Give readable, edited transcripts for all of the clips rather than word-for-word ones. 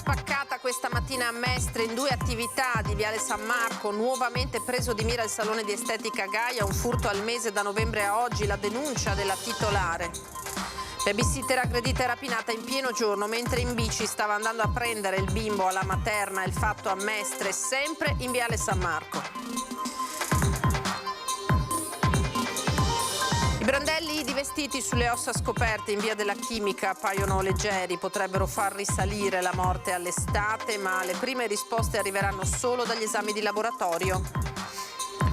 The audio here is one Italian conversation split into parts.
spaccata questa mattina a Mestre in 2 attività di Viale San Marco, nuovamente preso di mira il salone di estetica Gaia, un furto al mese da novembre a oggi, la denuncia della titolare. Babysitter aggredita e rapinata in pieno giorno mentre in bici stava andando a prendere il bimbo alla materna, il fatto a Mestre, sempre in Viale San Marco. I brandelli di vestiti sulle ossa scoperte in via della Chimica appaiono leggeri, potrebbero far risalire la morte all'estate, ma le prime risposte arriveranno solo dagli esami di laboratorio.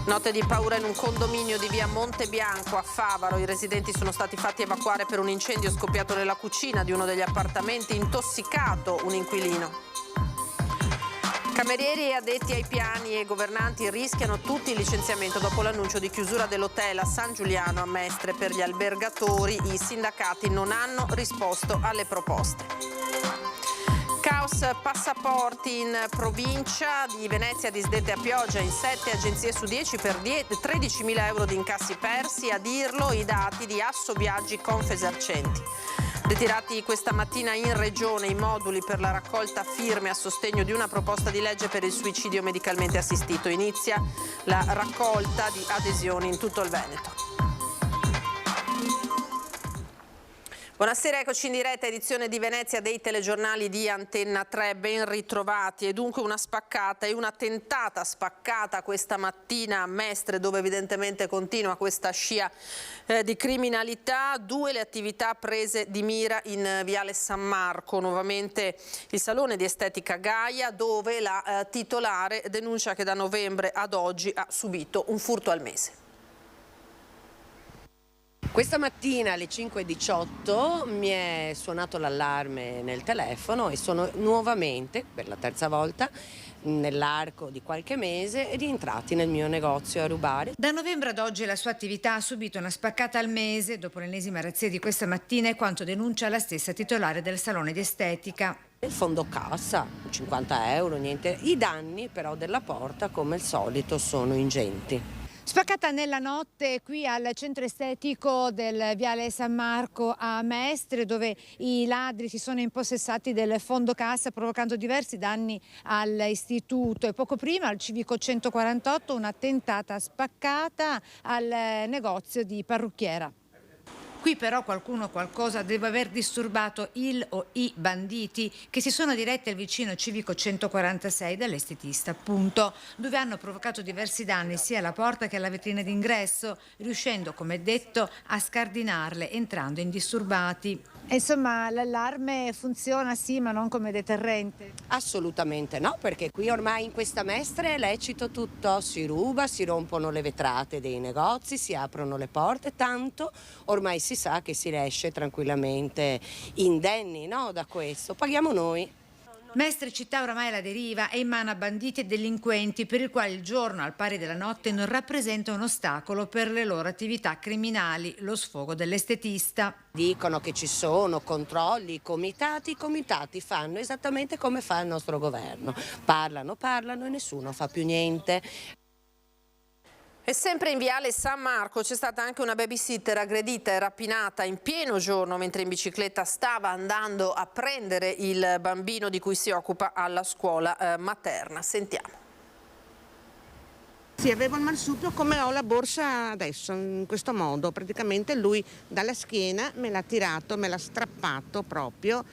Notte di paura in un condominio di via Monte Bianco a Favaro. I residenti sono stati fatti evacuare per un incendio scoppiato nella cucina di uno degli appartamenti, intossicato un inquilino. Camerieri e addetti ai piani e governanti rischiano tutti il licenziamento dopo l'annuncio di chiusura dell'hotel a San Giuliano a Mestre per gli albergatori. I sindacati non hanno risposto alle proposte. Caos passaporti in provincia di Venezia, disdette a pioggia in 7 agenzie su 10 per 13.000 euro di incassi persi. A dirlo i dati di Assoviaggi Confesercenti. Ritirati questa mattina in regione i moduli per la raccolta firme a sostegno di una proposta di legge per il suicidio medicalmente assistito. Inizia la raccolta di adesioni in tutto il Veneto. Buonasera, eccoci in diretta, edizione di Venezia dei telegiornali di Antenna 3, ben ritrovati. E dunque una spaccata e una tentata spaccata questa mattina a Mestre, dove evidentemente continua questa scia di criminalità. 2 le attività prese di mira in Viale San Marco, nuovamente il salone di estetica Gaia, dove la titolare denuncia che da novembre ad oggi ha subito un furto al mese. Questa mattina alle 5:18 mi è suonato l'allarme nel telefono e sono nuovamente, per la terza volta, nell'arco di qualche mese, rientrati nel mio negozio a rubare. Da novembre ad oggi la sua attività ha subito una spaccata al mese dopo l'ennesima razzia di questa mattina e quanto denuncia la stessa titolare del salone di estetica. Il fondo cassa, 50 euro, niente. I danni però della porta, come al solito, sono ingenti. Spaccata nella notte qui al centro estetico del Viale San Marco a Mestre, dove i ladri si sono impossessati del fondo cassa provocando diversi danni all'istituto, e poco prima al civico 148 una tentata spaccata al negozio di parrucchiera. Qui però qualcosa deve aver disturbato il o i banditi che si sono diretti al vicino civico 146 dall'estetista, appunto, dove hanno provocato diversi danni sia alla porta che alla vetrina d'ingresso, riuscendo, come detto, a scardinarle entrando indisturbati. Insomma, l'allarme funziona sì, ma non come deterrente? Assolutamente no, perché qui ormai in questa Mestre è lecito tutto, si ruba, si rompono le vetrate dei negozi, si aprono le porte, tanto ormai si sa che si esce tranquillamente indenni, no, da questo, paghiamo noi. Mestre città oramai alla deriva è in mano a banditi e delinquenti per il quale il giorno al pari della notte non rappresenta un ostacolo per le loro attività criminali, lo sfogo dell'estetista. Dicono che ci sono controlli, i comitati fanno esattamente come fa il nostro governo, parlano e nessuno fa più niente. E sempre in Viale San Marco c'è stata anche una babysitter aggredita e rapinata in pieno giorno mentre in bicicletta stava andando a prendere il bambino di cui si occupa alla scuola materna. Sentiamo. Sì, avevo il marsupio come ho la borsa adesso, in questo modo. Praticamente lui dalla schiena me l'ha tirato, me l'ha strappato proprio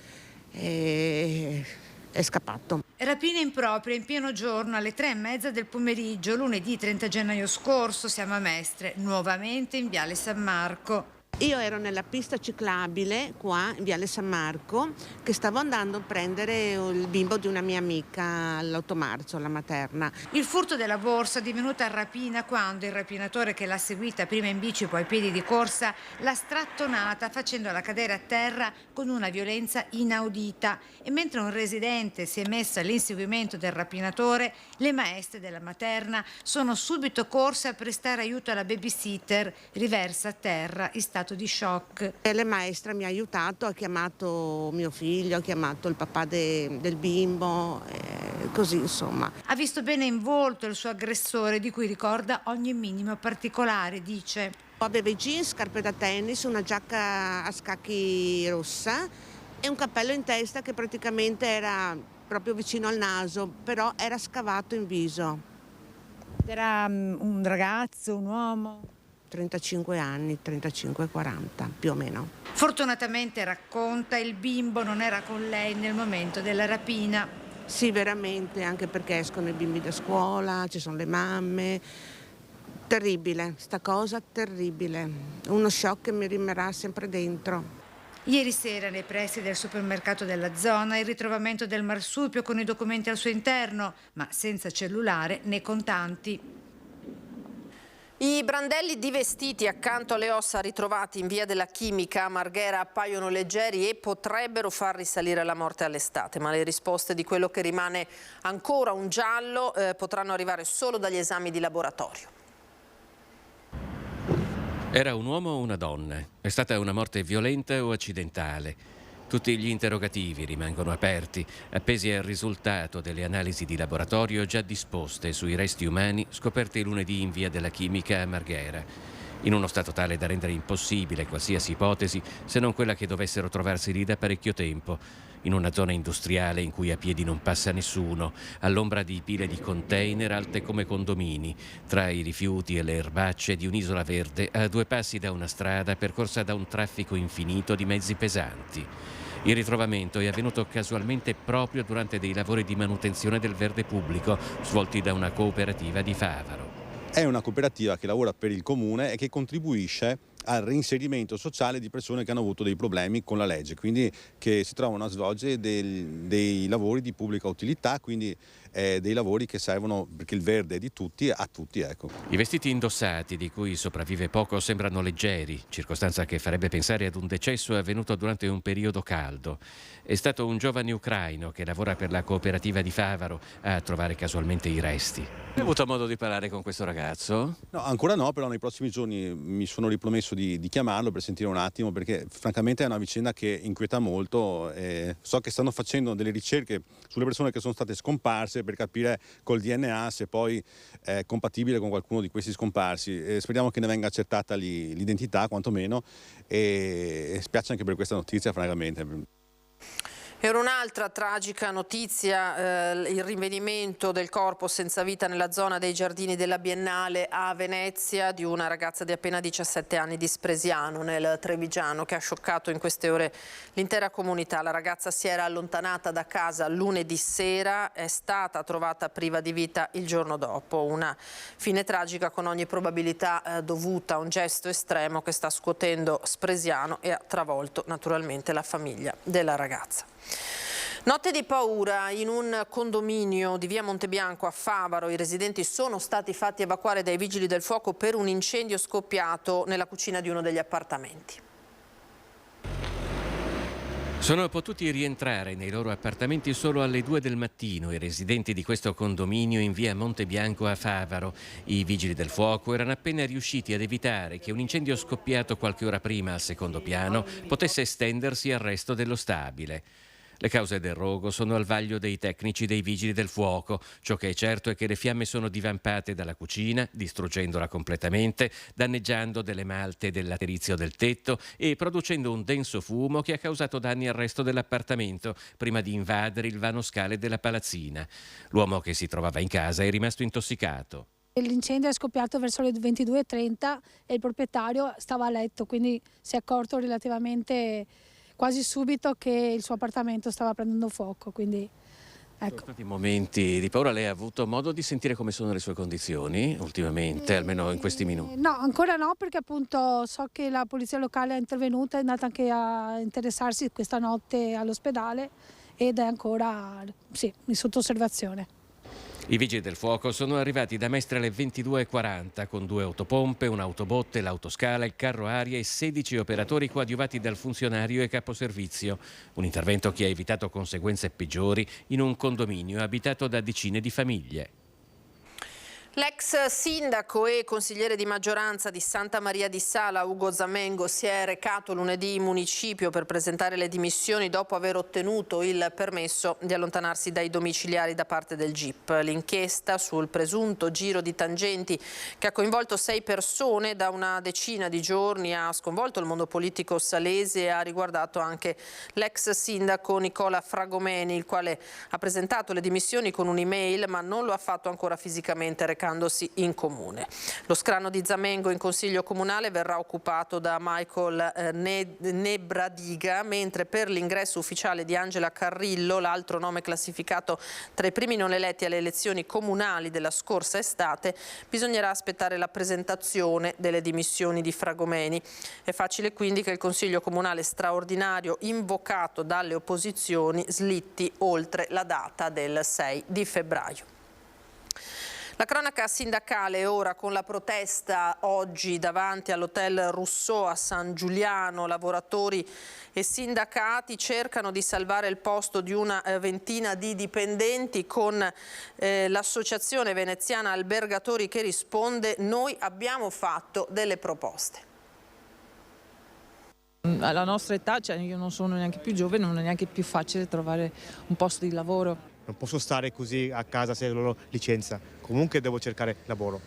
e è scappato. Rapina impropria in pieno giorno alle 3:30 del pomeriggio, lunedì 30 gennaio scorso. Siamo a Mestre, nuovamente in Viale San Marco. Io ero nella pista ciclabile qua in Viale San Marco che stavo andando a prendere il bimbo di una mia amica all'8 marzo, alla materna. Il furto della borsa è divenuta rapina quando il rapinatore, che l'ha seguita prima in bici poi a piedi di corsa, l'ha strattonata facendola cadere a terra con una violenza inaudita, e mentre un residente si è messo all'inseguimento del rapinatore, le maestre della materna sono subito corse a prestare aiuto alla babysitter riversa a terra in stato di shock. E la maestra mi ha aiutato, ha chiamato mio figlio, ha chiamato il papà del bimbo, così insomma. Ha visto bene in volto il suo aggressore, di cui ricorda ogni minimo particolare, dice. Aveva i jeans, scarpe da tennis, una giacca a scacchi rossa e un cappello in testa che praticamente era proprio vicino al naso, però era scavato in viso. Era un ragazzo, un uomo? 35 anni, 35-40 più o meno. Fortunatamente, racconta, il bimbo non era con lei nel momento della rapina. Sì, veramente, anche perché escono i bimbi da scuola, ci sono le mamme. Terribile, sta cosa terribile. Uno shock che mi rimarrà sempre dentro. Ieri sera, nei pressi del supermercato della zona, il ritrovamento del marsupio con i documenti al suo interno, ma senza cellulare né contanti. I brandelli di vestiti accanto alle ossa ritrovati in via della Chimica a Marghera appaiono leggeri e potrebbero far risalire la morte all'estate, ma le risposte di quello che rimane ancora un giallo potranno arrivare solo dagli esami di laboratorio. Era un uomo o una donna? È stata una morte violenta o accidentale? Tutti gli interrogativi rimangono aperti, appesi al risultato delle analisi di laboratorio già disposte sui resti umani scoperti lunedì in via della Chimica a Marghera, in uno stato tale da rendere impossibile qualsiasi ipotesi se non quella che dovessero trovarsi lì da parecchio tempo, in una zona industriale in cui a piedi non passa nessuno, all'ombra di pile di container alte come condomini, tra i rifiuti e le erbacce di un'isola verde a 2 passi da una strada percorsa da un traffico infinito di mezzi pesanti. Il ritrovamento è avvenuto casualmente proprio durante dei lavori di manutenzione del verde pubblico svolti da una cooperativa di Favaro. È una cooperativa che lavora per il comune e che contribuisce al reinserimento sociale di persone che hanno avuto dei problemi con la legge, quindi che si trovano a svolgere dei lavori di pubblica utilità, quindi dei lavori che servono, perché il verde è di tutti, a tutti, ecco. I vestiti indossati, di cui sopravvive poco, sembrano leggeri, circostanza che farebbe pensare ad un decesso avvenuto durante un periodo caldo. È stato un giovane ucraino che lavora per la cooperativa di Favaro a trovare casualmente i resti. Hai avuto modo di parlare con questo ragazzo? No, ancora no, però nei prossimi giorni mi sono ripromesso di chiamarlo per sentire un attimo, perché francamente è una vicenda che inquieta molto. So che stanno facendo delle ricerche sulle persone che sono state scomparse per capire col DNA se poi è compatibile con qualcuno di questi scomparsi. Speriamo che ne venga accertata l'identità quantomeno, e spiace anche per questa notizia francamente. E un'altra tragica notizia, il rinvenimento del corpo senza vita nella zona dei giardini della Biennale a Venezia di una ragazza di appena 17 anni di Spresiano, nel Trevigiano, che ha scioccato in queste ore l'intera comunità. La ragazza si era allontanata da casa lunedì sera, è stata trovata priva di vita il giorno dopo. Una fine tragica con ogni probabilità dovuta a un gesto estremo che sta scuotendo Spresiano e ha travolto naturalmente la famiglia della ragazza. Notte di paura in un condominio di via Montebianco a Favaro. I residenti sono stati fatti evacuare dai vigili del fuoco per un incendio scoppiato nella cucina di uno degli appartamenti. Sono potuti rientrare nei loro appartamenti solo alle 2 del mattino i residenti di questo condominio in via Montebianco a Favaro. I vigili del fuoco erano appena riusciti ad evitare che un incendio scoppiato qualche ora prima al secondo piano potesse estendersi al resto dello stabile. Le cause del rogo sono al vaglio dei tecnici dei vigili del fuoco. Ciò che è certo è che le fiamme sono divampate dalla cucina, distruggendola completamente, danneggiando delle malte e del laterizio del tetto e producendo un denso fumo che ha causato danni al resto dell'appartamento, prima di invadere il vano scale della palazzina. L'uomo che si trovava in casa è rimasto intossicato. L'incendio è scoppiato verso le 22:30 e il proprietario stava a letto, quindi si è accorto relativamente quasi subito che il suo appartamento stava prendendo fuoco, quindi ecco. Sono stati momenti di paura. Lei ha avuto modo di sentire come sono le sue condizioni ultimamente, almeno in questi minuti? No, ancora no, perché appunto so che la polizia locale è intervenuta, è andata anche a interessarsi questa notte all'ospedale ed è ancora in sotto osservazione. I vigili del fuoco sono arrivati da Mestre alle 22:40 con 2 autopompe, un'autobotte, l'autoscala, il carro aria e 16 operatori coadiuvati dal funzionario e caposervizio. Un intervento che ha evitato conseguenze peggiori in un condominio abitato da decine di famiglie. L'ex sindaco e consigliere di maggioranza di Santa Maria di Sala, Ugo Zamengo, si è recato lunedì in municipio per presentare le dimissioni dopo aver ottenuto il permesso di allontanarsi dai domiciliari da parte del GIP. L'inchiesta sul presunto giro di tangenti che ha coinvolto 6 persone da una decina di giorni ha sconvolto il mondo politico salese e ha riguardato anche l'ex sindaco Nicola Fragomeni, il quale ha presentato le dimissioni con un'email ma non lo ha fatto ancora fisicamente recandosi in comune. Lo scranno di Zamengo in consiglio comunale verrà occupato da Michael Nebradiga, mentre per l'ingresso ufficiale di Angela Carrillo, l'altro nome classificato tra i primi non eletti alle elezioni comunali della scorsa estate, bisognerà aspettare la presentazione delle dimissioni di Fragomeni. È facile quindi che il consiglio comunale straordinario invocato dalle opposizioni slitti oltre la data del 6 di febbraio. La cronaca sindacale ora con la protesta oggi davanti all'hotel Rousseau a San Giuliano. Lavoratori e sindacati cercano di salvare il posto di una ventina di dipendenti con l'associazione veneziana albergatori che risponde: noi abbiamo fatto delle proposte. Alla nostra età, cioè io non sono neanche più giovane, non è neanche più facile trovare un posto di lavoro. Non posso stare così a casa se loro licenza. Comunque devo cercare lavoro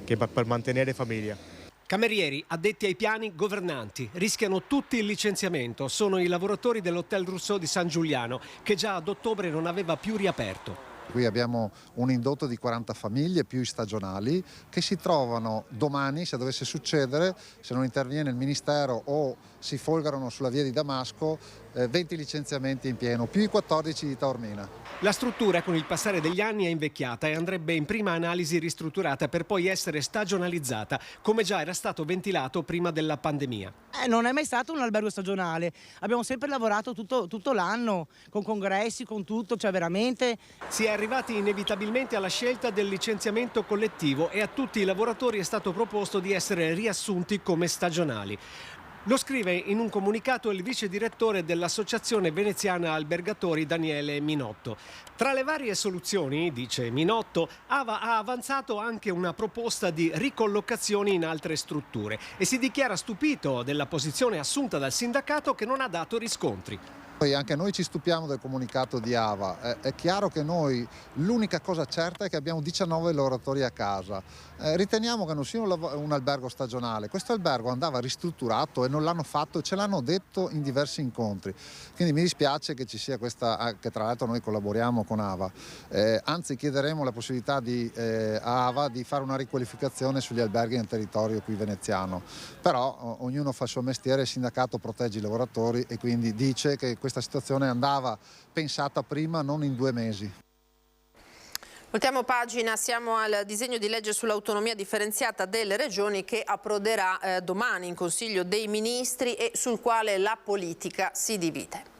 per mantenere famiglia. Camerieri, addetti ai piani, governanti, rischiano tutti il licenziamento. Sono i lavoratori dell'Hotel Rousseau di San Giuliano, che già ad ottobre non aveva più riaperto. Qui abbiamo un indotto di 40 famiglie più i stagionali che si trovano domani, se dovesse succedere, se non interviene il Ministero o si folgano sulla via di Damasco, 20 licenziamenti in pieno, più i 14 di Taormina. La struttura con il passare degli anni è invecchiata e andrebbe in prima analisi ristrutturata per poi essere stagionalizzata, come già era stato ventilato prima della pandemia. Non è mai stato un albergo stagionale, abbiamo sempre lavorato tutto l'anno, con congressi, con tutto, cioè veramente. Si è arrivati inevitabilmente alla scelta del licenziamento collettivo e a tutti i lavoratori è stato proposto di essere riassunti come stagionali. Lo scrive in un comunicato il vice direttore dell'Associazione Veneziana Albergatori Daniele Minotto. Tra le varie soluzioni, dice Minotto, AVA ha avanzato anche una proposta di ricollocazioni in altre strutture e si dichiara stupito della posizione assunta dal sindacato che non ha dato riscontri. Poi anche noi ci stupiamo del comunicato di AVA, è chiaro che noi l'unica cosa certa è che abbiamo 19 lavoratori a casa, riteniamo che non sia un albergo stagionale, questo albergo andava ristrutturato e non l'hanno fatto e ce l'hanno detto in diversi incontri, quindi mi dispiace che ci sia questa, che tra l'altro noi collaboriamo con AVA, anzi chiederemo la possibilità a AVA di fare una riqualificazione sugli alberghi nel territorio qui veneziano, però ognuno fa il suo mestiere, il sindacato protegge i lavoratori e quindi dice che questa situazione andava pensata prima, non in 2 mesi. Voltiamo pagina, siamo al disegno di legge sull'autonomia differenziata delle regioni che approderà domani in Consiglio dei Ministri e sul quale la politica si divide.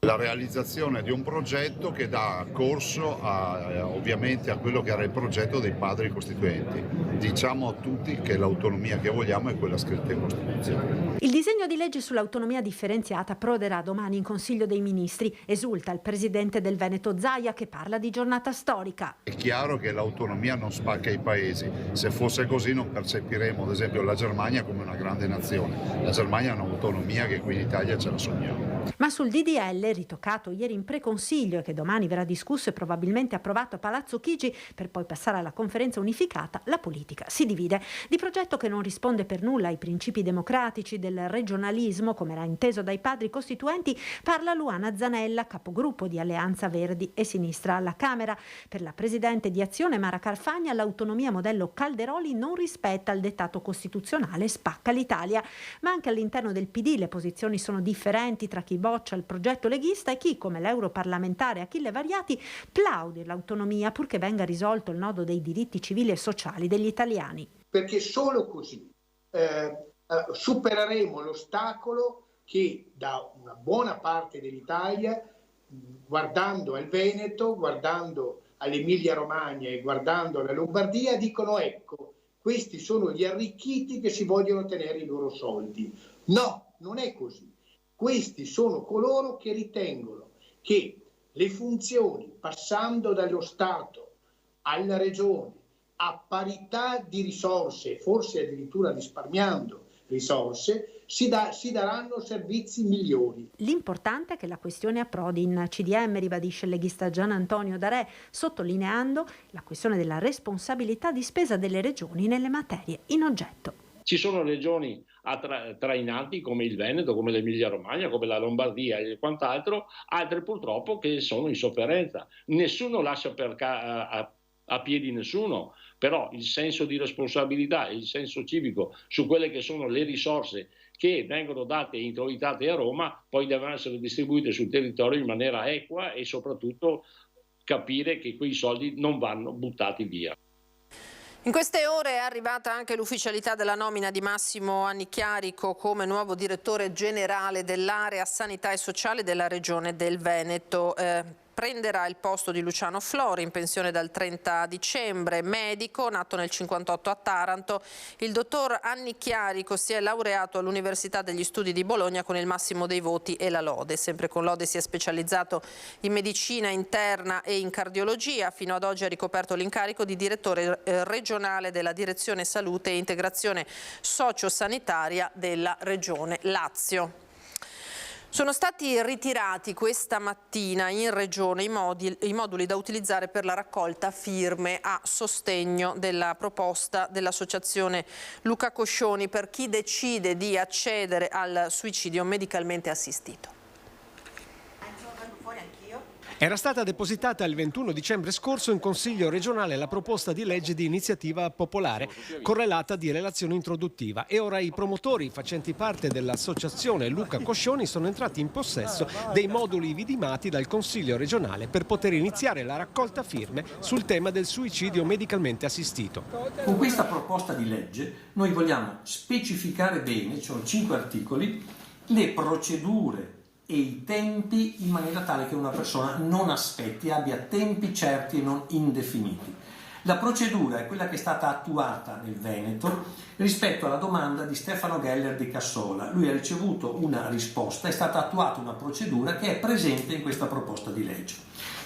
La realizzazione di un progetto che dà corso ovviamente a quello che era il progetto dei padri costituenti. Diciamo a tutti che l'autonomia che vogliamo è quella scritta in Costituzione. Il disegno di legge sull'autonomia differenziata approderà domani in Consiglio dei Ministri. Esulta il presidente del Veneto Zaia che parla di giornata storica. È chiaro che l'autonomia non spacca i paesi. Se fosse così non percepiremo ad esempio la Germania come una grande nazione. La Germania ha un'autonomia che qui in Italia ce la sogniamo. Ma sul DDL, ritoccato ieri in preconsiglio e che domani verrà discusso e probabilmente approvato a Palazzo Chigi per poi passare alla conferenza unificata, la politica si divide. Di progetto che non risponde per nulla ai principi democratici del regionalismo, come era inteso dai padri costituenti, parla Luana Zanella, capogruppo di Alleanza Verdi e Sinistra alla Camera. Per la presidente di Azione Mara Carfagna, l'autonomia modello Calderoli non rispetta il dettato costituzionale e spacca l'Italia. Ma anche all'interno del PD le posizioni sono differenti tra chi boccia il progetto leghista e chi, come l'europarlamentare Achille Variati, plaude l'autonomia purché venga risolto il nodo dei diritti civili e sociali degli italiani. Perché solo così supereremo l'ostacolo che da una buona parte dell'Italia, guardando al Veneto, guardando all'Emilia Romagna e guardando alla Lombardia, dicono ecco, questi sono gli arricchiti che si vogliono tenere i loro soldi. No, non è così. Questi sono coloro che ritengono che le funzioni, passando dallo Stato alla regione a parità di risorse, forse addirittura risparmiando risorse, si daranno servizi migliori. L'importante è che la questione approdi in CDM, ribadisce il leghista Gian Antonio Darè, sottolineando la questione della responsabilità di spesa delle regioni nelle materie in oggetto. Ci sono regioni trainanti come il Veneto, come l'Emilia Romagna, come la Lombardia e quant'altro, altre purtroppo che sono in sofferenza. Nessuno lascia a piedi nessuno, però il senso di responsabilità e il senso civico su quelle che sono le risorse che vengono date e introitate a Roma poi devono essere distribuite sul territorio in maniera equa e soprattutto capire che quei soldi non vanno buttati via. In queste ore è arrivata anche l'ufficialità della nomina di Massimo Annichiarico come nuovo direttore generale dell'area sanità e sociale della regione del Veneto. Prenderà il posto di Luciano Flori, in pensione dal 30 dicembre, medico, nato nel 1958 a Taranto. Il dottor Annichiarico si è laureato all'Università degli Studi di Bologna con il massimo dei voti e la lode. Sempre con lode si è specializzato in medicina interna e in cardiologia. Fino ad oggi ha ricoperto l'incarico di direttore regionale della Direzione Salute e Integrazione Sociosanitaria della Regione Lazio. Sono stati ritirati questa mattina in Regione i moduli da utilizzare per la raccolta firme a sostegno della proposta dell'associazione Luca Coscioni per chi decide di accedere al suicidio medicalmente assistito. Era stata depositata il 21 dicembre scorso in Consiglio regionale la proposta di legge di iniziativa popolare correlata di relazione introduttiva e ora i promotori facenti parte dell'associazione Luca Coscioni sono entrati in possesso dei moduli vidimati dal Consiglio regionale per poter iniziare la raccolta firme sul tema del suicidio medicalmente assistito. Con questa proposta di legge noi vogliamo specificare bene, ci sono 5 articoli, le procedure e i tempi in maniera tale che una persona non aspetti, abbia tempi certi e non indefiniti. La procedura è quella che è stata attuata nel Veneto rispetto alla domanda di Stefano Geller di Cassola. Lui ha ricevuto una risposta, è stata attuata una procedura che è presente in questa proposta di legge.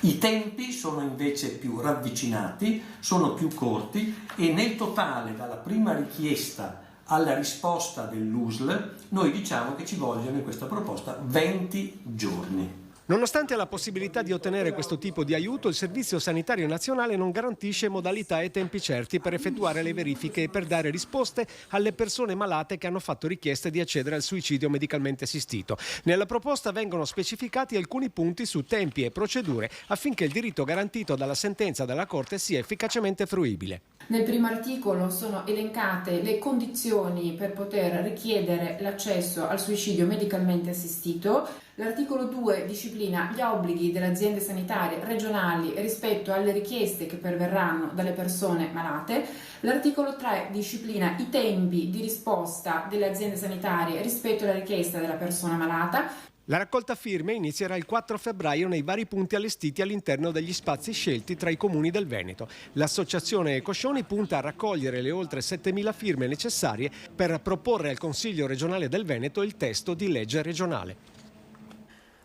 I tempi sono invece più ravvicinati, sono più corti e nel totale dalla prima richiesta alla risposta dell'USL, noi diciamo che ci vogliono in questa proposta 20 giorni. Nonostante la possibilità di ottenere questo tipo di aiuto, il Servizio Sanitario Nazionale non garantisce modalità e tempi certi per effettuare le verifiche e per dare risposte alle persone malate che hanno fatto richieste di accedere al suicidio medicalmente assistito. Nella proposta vengono specificati alcuni punti su tempi e procedure affinché il diritto garantito dalla sentenza della Corte sia efficacemente fruibile. Nel primo articolo sono elencate le condizioni per poter richiedere l'accesso al suicidio medicalmente assistito. L'articolo 2 disciplina gli obblighi delle aziende sanitarie regionali rispetto alle richieste che perverranno dalle persone malate. L'articolo 3 disciplina i tempi di risposta delle aziende sanitarie rispetto alla richiesta della persona malata. La raccolta firme inizierà il 4 febbraio nei vari punti allestiti all'interno degli spazi scelti tra i comuni del Veneto. L'associazione Coscioni punta a raccogliere le oltre 7.000 firme necessarie per proporre al Consiglio regionale del Veneto il testo di legge regionale.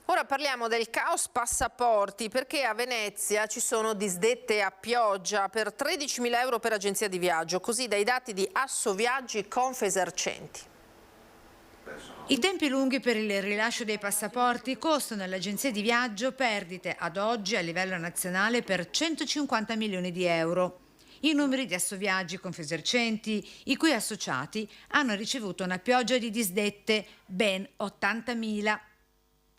Ora parliamo del caos passaporti, perché a Venezia ci sono disdette a pioggia per 13.000 euro per agenzia di viaggio, così dai dati di Assoviaggi Confesercenti. I tempi lunghi per il rilascio dei passaporti costano alle agenzie di viaggio perdite ad oggi a livello nazionale per 150 milioni di euro. I numeri di Assoviaggi Confesercenti, i cui associati hanno ricevuto una pioggia di disdette, ben 80.000.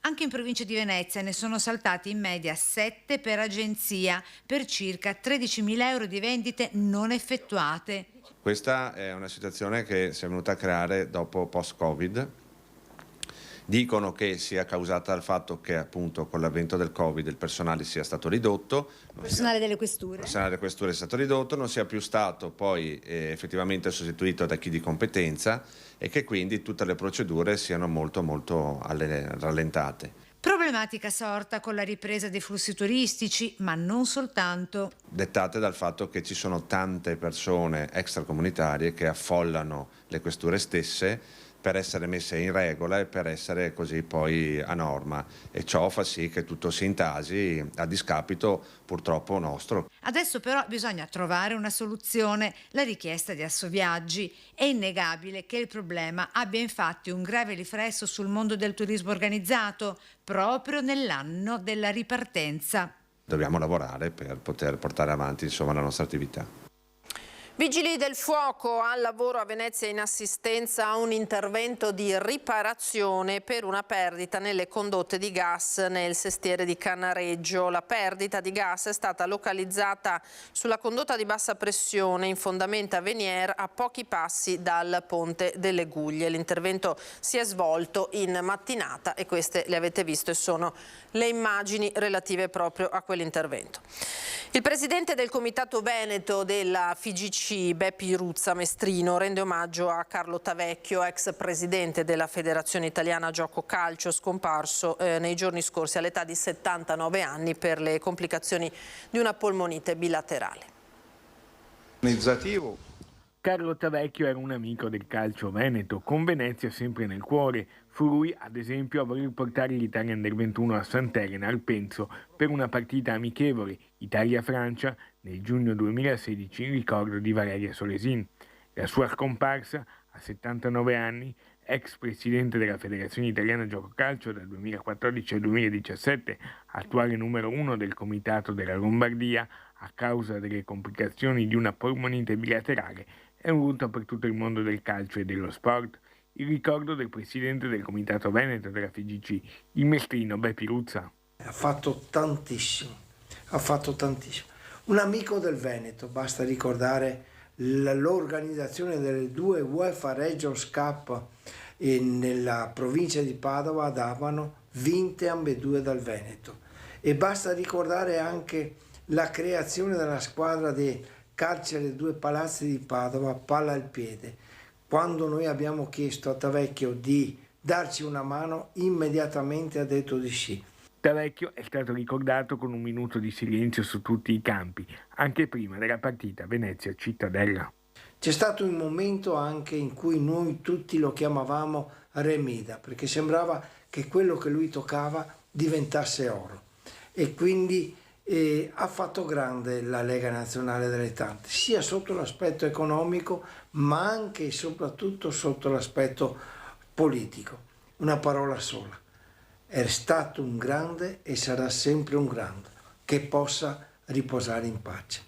Anche in provincia di Venezia ne sono saltati in media 7 per agenzia, per circa 13.000 euro di vendite non effettuate. Questa è una situazione che si è venuta a creare dopo post-Covid. Dicono che sia causata dal fatto che appunto con l'avvento del Covid il personale sia stato ridotto. Il personale delle questure. Il personale delle questure è stato ridotto, non sia più stato poi effettivamente sostituito da chi di competenza e che quindi tutte le procedure siano molto rallentate. Problematica sorta con la ripresa dei flussi turistici, ma non soltanto. Dettate dal fatto che ci sono tante persone extracomunitarie che affollano le questure stesse per essere messe in regola e per essere così poi a norma, e ciò fa sì che tutto si intasi a discapito purtroppo nostro. Adesso però bisogna trovare una soluzione. La richiesta di Assoviaggi: è innegabile che il problema abbia infatti un grave riflesso sul mondo del turismo organizzato proprio nell'anno della ripartenza. Dobbiamo lavorare per poter portare avanti insomma la nostra attività. Vigili del fuoco al lavoro a Venezia in assistenza a un intervento di riparazione per una perdita nelle condotte di gas nel sestiere di Cannareggio. La perdita di gas è stata localizzata sulla condotta di bassa pressione in fondamenta Venier a pochi passi dal Ponte delle Guglie. L'intervento si è svolto in mattinata e queste le avete visto e sono le immagini relative proprio a quell'intervento. Il presidente del Comitato Veneto della FIGC, Beppi Ruzza Mestrino, rende omaggio a Carlo Tavecchio, ex presidente della Federazione Italiana Gioco Calcio, scomparso nei giorni scorsi all'età di 79 anni per le complicazioni di una polmonite bilaterale. Carlo Tavecchio era un amico del calcio veneto, con Venezia sempre nel cuore. Fu lui, ad esempio, a voler portare l'Italia Under 21 a Sant'Elena, al Penso, per una partita amichevole Italia-Francia nel giugno 2016 in ricordo di Valeria Solesin. La sua scomparsa, a 79 anni, ex presidente della Federazione Italiana Gioco Calcio dal 2014 al 2017, attuale numero 1 del Comitato della Lombardia, a causa delle complicazioni di una polmonite bilaterale, è un lutto per tutto il mondo del calcio e dello sport. Il ricordo del presidente del Comitato Veneto della FIGC, il Mestrino Beppi Ruzza. Ha fatto tantissimo. Un amico del Veneto, basta ricordare l'organizzazione delle 2 UEFA Regions Cup nella provincia di Padova, davano vinte ambedue dal Veneto. E basta ricordare anche la creazione della squadra di Carcere 2 Palazzi di Padova, palla al piede. Quando noi abbiamo chiesto a Tavecchio di darci una mano, immediatamente ha detto di sì. Tavecchio è stato ricordato con un minuto di silenzio su tutti i campi, anche prima della partita Venezia-Cittadella. C'è stato un momento anche in cui noi tutti lo chiamavamo Remida, perché sembrava che quello che lui toccava diventasse oro. E quindi ha fatto grande la Lega Nazionale delle Tante, sia sotto l'aspetto economico, ma anche e soprattutto sotto l'aspetto politico. Una parola sola: è stato un grande e sarà sempre un grande, che possa riposare in pace.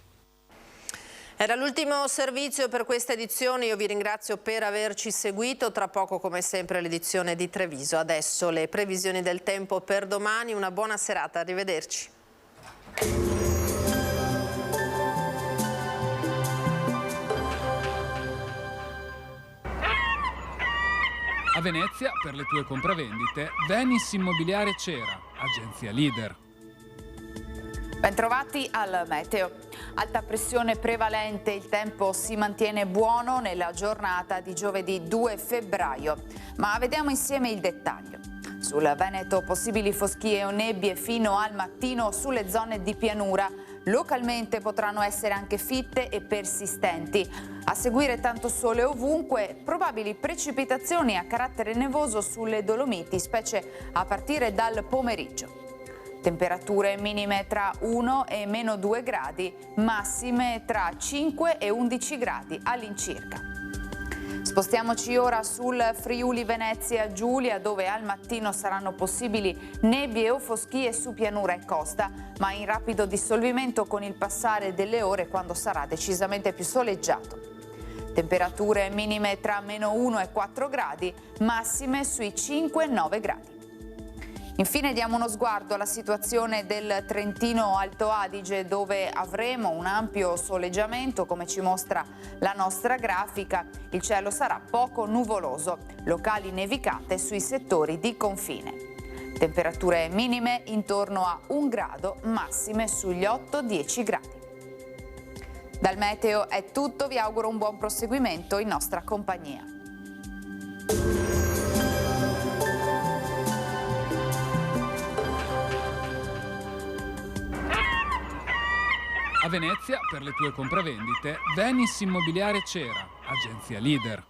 Era l'ultimo servizio per questa edizione, io vi ringrazio per averci seguito. Tra poco come sempre l'edizione di Treviso. Adesso le previsioni del tempo per domani, una buona serata, arrivederci. A Venezia, per le tue compravendite, Venis Immobiliare Cera, agenzia leader. Bentrovati al meteo. Alta pressione prevalente, il tempo si mantiene buono nella giornata di giovedì 2 febbraio. Ma vediamo insieme il dettaglio. Sul Veneto possibili foschie o nebbie fino al mattino sulle zone di pianura. Localmente potranno essere anche fitte e persistenti. A seguire tanto sole ovunque, probabili precipitazioni a carattere nevoso sulle Dolomiti, specie a partire dal pomeriggio. Temperature minime tra 1 e meno 2 gradi, massime tra 5 e 11 gradi all'incirca. Spostiamoci ora sul Friuli Venezia Giulia, dove al mattino saranno possibili nebbie o foschie su pianura e costa, ma in rapido dissolvimento con il passare delle ore, quando sarà decisamente più soleggiato. Temperature minime tra meno 1 e 4 gradi, massime sui 5 e 9 gradi. Infine diamo uno sguardo alla situazione del Trentino Alto Adige, dove avremo un ampio soleggiamento, come ci mostra la nostra grafica. Il cielo sarà poco nuvoloso, locali nevicate sui settori di confine. Temperature minime intorno a 1 grado, massime sugli 8-10 gradi. Dal meteo è tutto, vi auguro un buon proseguimento in nostra compagnia. A Venezia, per le tue compravendite, Venis Immobiliare Cera, agenzia leader.